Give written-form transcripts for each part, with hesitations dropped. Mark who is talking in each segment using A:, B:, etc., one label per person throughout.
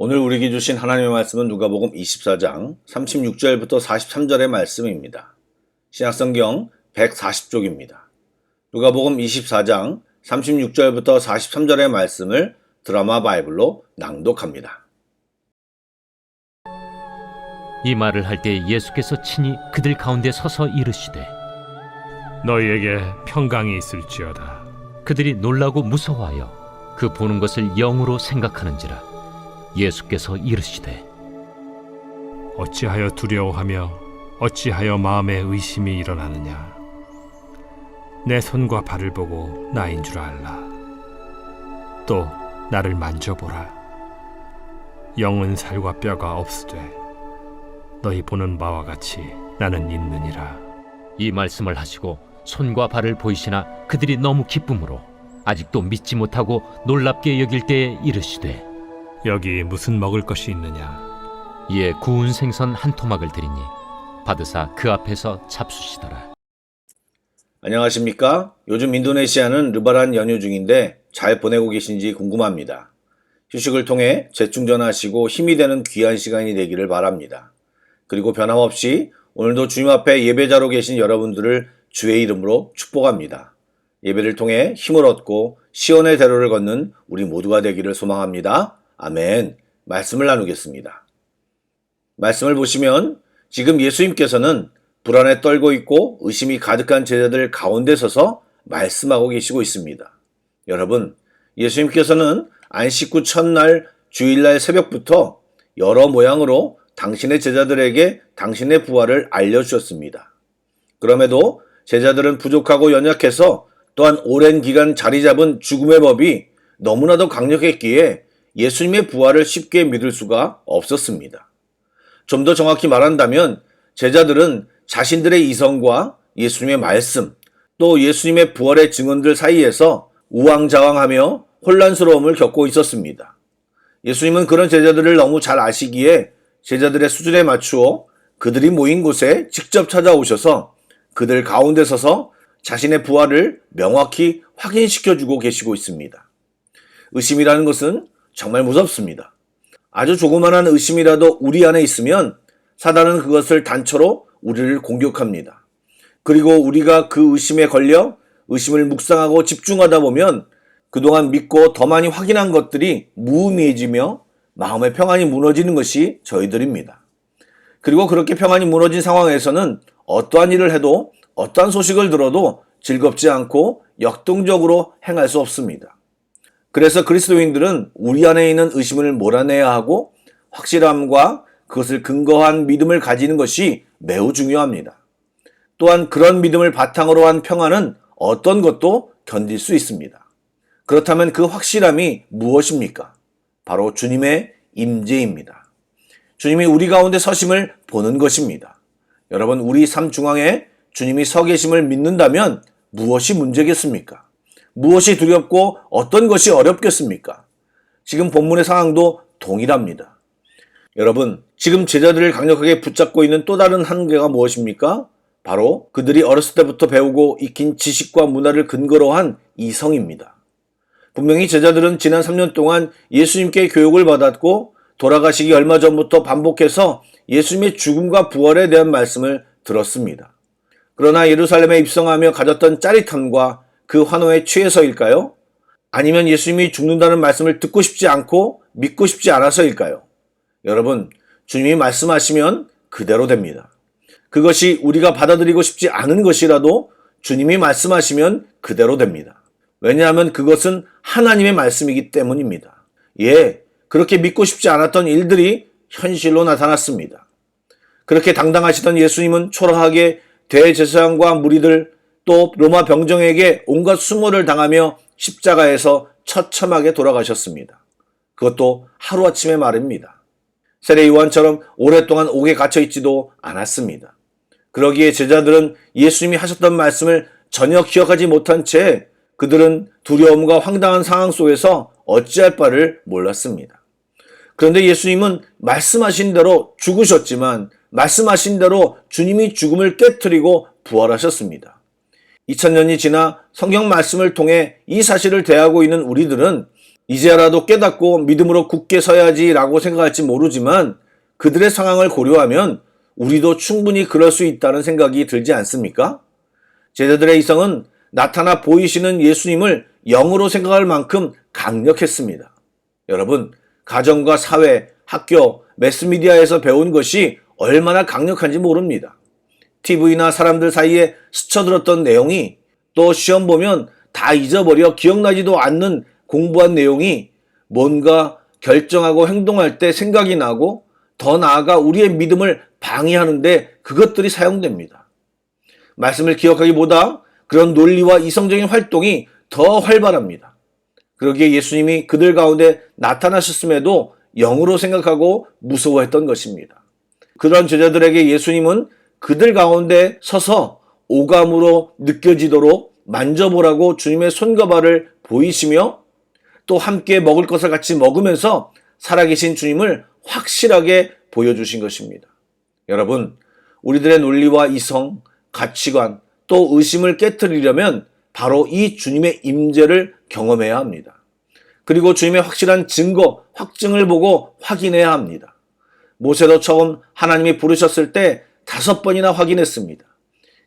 A: 오늘 우리에게 주신 하나님의 말씀은 누가복음 24장 36절부터 43절의 말씀입니다. 신약성경 140쪽입니다. 누가복음 24장 36절부터 43절의 말씀을 드라마 바이블로 낭독합니다.
B: 이 말을 할 때 예수께서 친히 그들 가운데 서서 이르시되
C: 너희에게 평강이 있을지어다.
B: 그들이 놀라고 무서워하여 그 보는 것을 영으로 생각하는지라. 예수께서 이르시되
C: 어찌하여 두려워하며 어찌하여 마음에 의심이 일어나느냐. 내 손과 발을 보고 나인 줄 알라. 또 나를 만져보라. 영은 살과 뼈가 없으되 너희 보는 바와 같이 나는 있느니라.
B: 이 말씀을 하시고 손과 발을 보이시나 그들이 너무 기쁨으로 아직도 믿지 못하고 놀랍게 여길 때에 이르시되
C: 여기 무슨 먹을 것이 있느냐.
B: 이에 구운 생선 한 토막을 드리니 받으사 그 앞에서 잡수시더라.
A: 안녕하십니까? 요즘 인도네시아는 르바란 연휴 중인데 잘 보내고 계신지 궁금합니다. 휴식을 통해 재충전하시고 힘이 되는 귀한 시간이 되기를 바랍니다. 그리고 변함없이 오늘도 주님 앞에 예배자로 계신 여러분들을 주의 이름으로 축복합니다. 예배를 통해 힘을 얻고 시온의 대로를 걷는 우리 모두가 되기를 소망합니다. 아멘. 말씀을 나누겠습니다. 말씀을 보시면 지금 예수님께서는 불안에 떨고 있고 의심이 가득한 제자들 가운데 서서 말씀하고 계시고 있습니다. 여러분, 예수님께서는 안식 후 첫날 주일날 새벽부터 여러 모양으로 당신의 제자들에게 당신의 부활을 알려주셨습니다. 그럼에도 제자들은 부족하고 연약해서 또한 오랜 기간 자리 잡은 죽음의 법이 너무나도 강력했기에 예수님의 부활을 쉽게 믿을 수가 없었습니다. 좀 더 정확히 말한다면 제자들은 자신들의 이성과 예수님의 말씀, 또 예수님의 부활의 증언들 사이에서 우왕좌왕하며 혼란스러움을 겪고 있었습니다. 예수님은 그런 제자들을 너무 잘 아시기에 제자들의 수준에 맞추어 그들이 모인 곳에 직접 찾아오셔서 그들 가운데 서서 자신의 부활을 명확히 확인시켜주고 계시고 있습니다. 의심이라는 것은 정말 무섭습니다. 아주 조그만한 의심이라도 우리 안에 있으면 사단은 그것을 단초로 우리를 공격합니다. 그리고 우리가 그 의심에 걸려 의심을 묵상하고 집중하다 보면 그동안 믿고 더 많이 확인한 것들이 무의미해지며 마음의 평안이 무너지는 것이 저희들입니다. 그리고 그렇게 평안이 무너진 상황에서는 어떠한 일을 해도 어떠한 소식을 들어도 즐겁지 않고 역동적으로 행할 수 없습니다. 그래서 그리스도인들은 우리 안에 있는 의심을 몰아내야 하고 확실함과 그것을 근거한 믿음을 가지는 것이 매우 중요합니다. 또한 그런 믿음을 바탕으로 한 평안은 어떤 것도 견딜 수 있습니다. 그렇다면 그 확실함이 무엇입니까? 바로 주님의 임재입니다. 주님이 우리 가운데 서심을 보는 것입니다. 여러분, 우리 삶 중앙에 주님이 서 계심을 믿는다면 무엇이 문제겠습니까? 무엇이 두렵고 어떤 것이 어렵겠습니까? 지금 본문의 상황도 동일합니다. 여러분, 지금 제자들을 강력하게 붙잡고 있는 또 다른 한계가 무엇입니까? 바로 그들이 어렸을 때부터 배우고 익힌 지식과 문화를 근거로 한 이성입니다. 분명히 제자들은 지난 3년 동안 예수님께 교육을 받았고 돌아가시기 얼마 전부터 반복해서 예수님의 죽음과 부활에 대한 말씀을 들었습니다. 그러나 예루살렘에 입성하며 가졌던 짜릿함과 그 환호에 취해서일까요? 아니면 예수님이 죽는다는 말씀을 듣고 싶지 않고 믿고 싶지 않아서일까요? 여러분, 주님이 말씀하시면 그대로 됩니다. 그것이 우리가 받아들이고 싶지 않은 것이라도 주님이 말씀하시면 그대로 됩니다. 왜냐하면 그것은 하나님의 말씀이기 때문입니다. 그렇게 믿고 싶지 않았던 일들이 현실로 나타났습니다. 그렇게 당당하시던 예수님은 초라하게 대제사장과 무리들 또 로마 병정에게 온갖 수모를 당하며 십자가에서 처참하게 돌아가셨습니다. 그것도 하루아침의 말입니다. 세례 요한처럼 오랫동안 옥에 갇혀 있지도 않았습니다. 그러기에 제자들은 예수님이 하셨던 말씀을 전혀 기억하지 못한 채 그들은 두려움과 황당한 상황 속에서 어찌할 바를 몰랐습니다. 그런데 예수님은 말씀하신 대로 죽으셨지만 말씀하신 대로 주님이 죽음을 깨트리고 부활하셨습니다. 2000년이 지나 성경 말씀을 통해 이 사실을 대하고 있는 우리들은 이제라도 깨닫고 믿음으로 굳게 서야지라고 생각할지 모르지만 그들의 상황을 고려하면 우리도 충분히 그럴 수 있다는 생각이 들지 않습니까? 제자들의 이성은 나타나 보이시는 예수님을 영으로 생각할 만큼 강력했습니다. 여러분, 가정과 사회, 학교, 매스미디어에서 배운 것이 얼마나 강력한지 모릅니다. TV나 사람들 사이에 스쳐들었던 내용이 또 시험 보면 다 잊어버려 기억나지도 않는 공부한 내용이 뭔가 결정하고 행동할 때 생각이 나고 더 나아가 우리의 믿음을 방해하는데 그것들이 사용됩니다. 말씀을 기억하기보다 그런 논리와 이성적인 활동이 더 활발합니다. 그러기에 예수님이 그들 가운데 나타나셨음에도 영으로 생각하고 무서워했던 것입니다. 그런 제자들에게 예수님은 그들 가운데 서서 오감으로 느껴지도록 만져보라고 주님의 손과 발을 보이시며 또 함께 먹을 것을 같이 먹으면서 살아계신 주님을 확실하게 보여주신 것입니다. 여러분, 우리들의 논리와 이성, 가치관, 또 의심을 깨트리려면 바로 이 주님의 임재를 경험해야 합니다. 그리고 주님의 확실한 증거, 확증을 보고 확인해야 합니다. 모세도 처음 하나님이 부르셨을 때 5번이나 확인했습니다.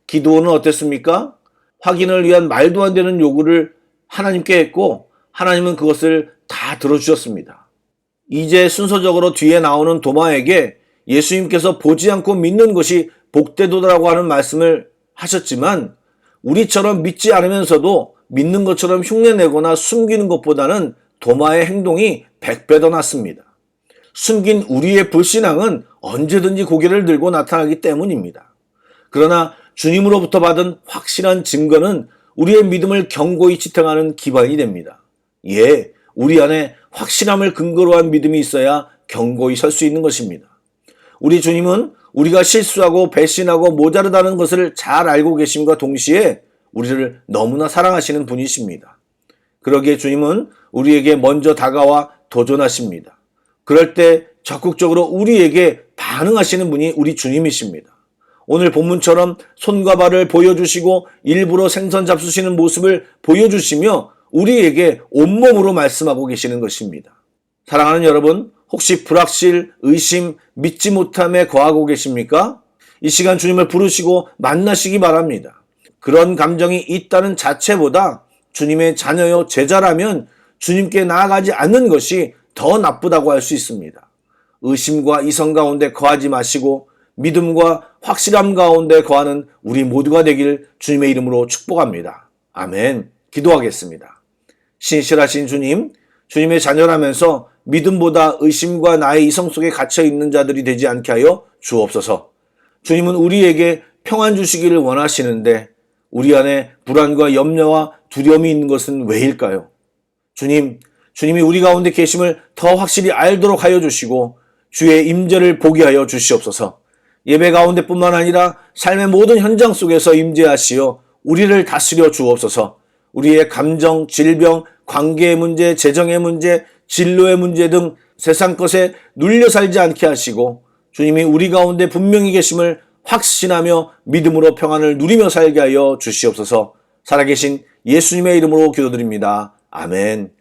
A: 기도는 어땠습니까? 확인을 위한 말도 안 되는 요구를 하나님께 했고 하나님은 그것을 다 들어주셨습니다. 이제 순서적으로 뒤에 나오는 도마에게 예수님께서 보지 않고 믿는 것이 복되도다라고 하는 말씀을 하셨지만 우리처럼 믿지 않으면서도 믿는 것처럼 흉내내거나 숨기는 것보다는 도마의 행동이 100배 더 낫습니다. 숨긴 우리의 불신앙은 언제든지 고개를 들고 나타나기 때문입니다. 그러나 주님으로부터 받은 확실한 증거는 우리의 믿음을 견고히 지탱하는 기반이 됩니다. 우리 안에 확실함을 근거로 한 믿음이 있어야 견고히 설 수 있는 것입니다. 우리 주님은 우리가 실수하고 배신하고 모자르다는 것을 잘 알고 계심과 동시에 우리를 너무나 사랑하시는 분이십니다. 그러기에 주님은 우리에게 먼저 다가와 도전하십니다. 그럴 때 적극적으로 우리에게 반응하시는 분이 우리 주님이십니다. 오늘 본문처럼 손과 발을 보여주시고 일부러 생선 잡수시는 모습을 보여주시며 우리에게 온몸으로 말씀하고 계시는 것입니다. 사랑하는 여러분, 혹시 불확실, 의심, 믿지 못함에 거하고 계십니까? 이 시간 주님을 부르시고 만나시기 바랍니다. 그런 감정이 있다는 자체보다 주님의 자녀요 제자라면 주님께 나아가지 않는 것이 더 나쁘다고 할 수 있습니다. 의심과 이성 가운데 거하지 마시고 믿음과 확실함 가운데 거하는 우리 모두가 되기를 주님의 이름으로 축복합니다. 아멘. 기도하겠습니다. 신실하신 주님, 주님의 자녀라면서 믿음보다 의심과 나의 이성 속에 갇혀 있는 자들이 되지 않게 하여 주옵소서. 주님은 우리에게 평안 주시기를 원하시는데 우리 안에 불안과 염려와 두려움이 있는 것은 왜일까요? 주님이 우리 가운데 계심을 더 확실히 알도록 하여 주시고 주의 임재를 보게 하여 주시옵소서. 예배 가운데뿐만 아니라 삶의 모든 현장 속에서 임재하시어 우리를 다스려 주옵소서. 우리의 감정, 질병, 관계의 문제, 재정의 문제, 진로의 문제 등 세상 것에 눌려 살지 않게 하시고 주님이 우리 가운데 분명히 계심을 확신하며 믿음으로 평안을 누리며 살게 하여 주시옵소서. 살아계신 예수님의 이름으로 기도드립니다. 아멘.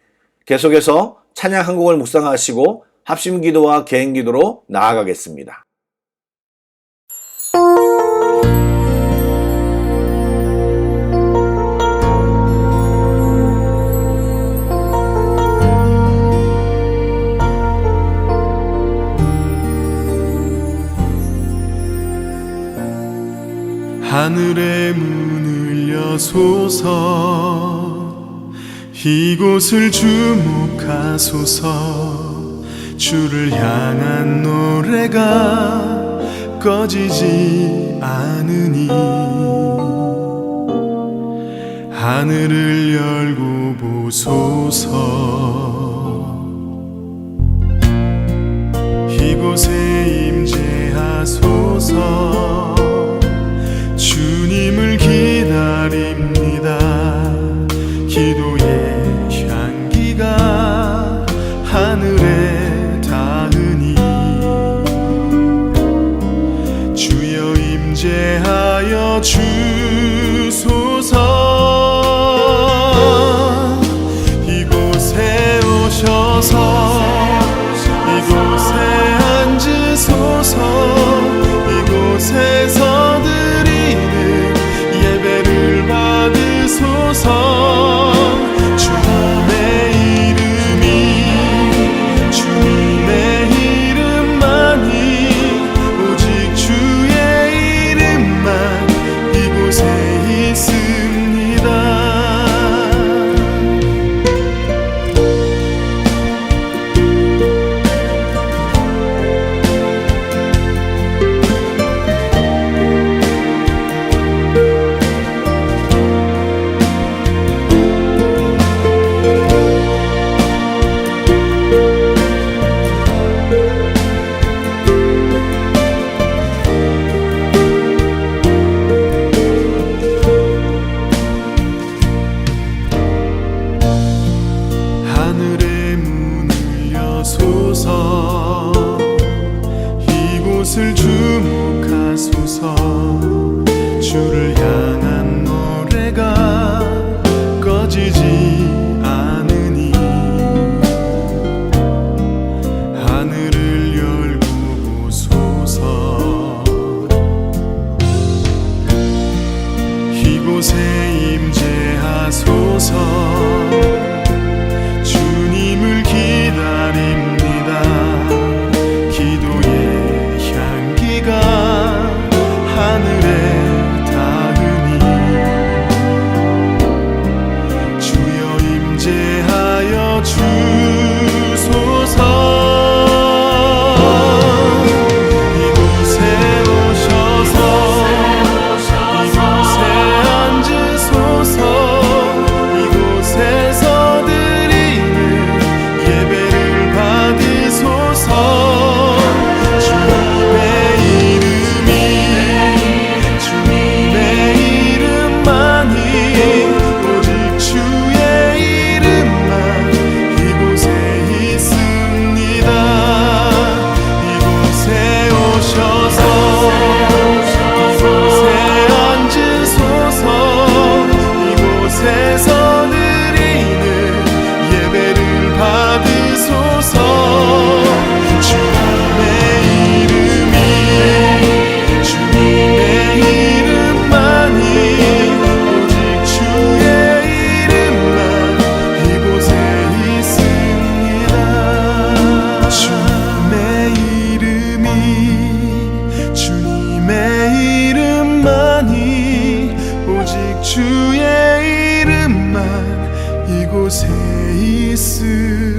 A: 계속해서 찬양 한 곡을 묵상하시고 합심기도와 개인기도로 나아가겠습니다.
D: 하늘의 문을 여소서 이곳을 주목하소서 주를 향한 노래가 꺼지지 않으니 하늘을 열고 보소서 이곳에 임재하소서 주님을 기다립니다. 기도의 향기가 하늘에 닿으니 주여 임재하여 주소서. 이곳에 오셔서 이곳에 앉으소서. 이곳에서 드리는 예배를 받으소서. 주님의 이름이 주님의 이름만이 오직 주의 이름만 이곳에 있습니다. 하늘의 문을 여소서 이곳을 주목하소서 주를 향한 노래가 꺼지지 않으니 하늘을 열고 보소서. 이곳에 임재하소서. 주님을 기다립니다. 기도의 향기가 하늘에 닿으니 주여 임재하여 주소서. 이곳에 오셔서 이곳에 앉으소서. 이곳에서 이곳에 있으리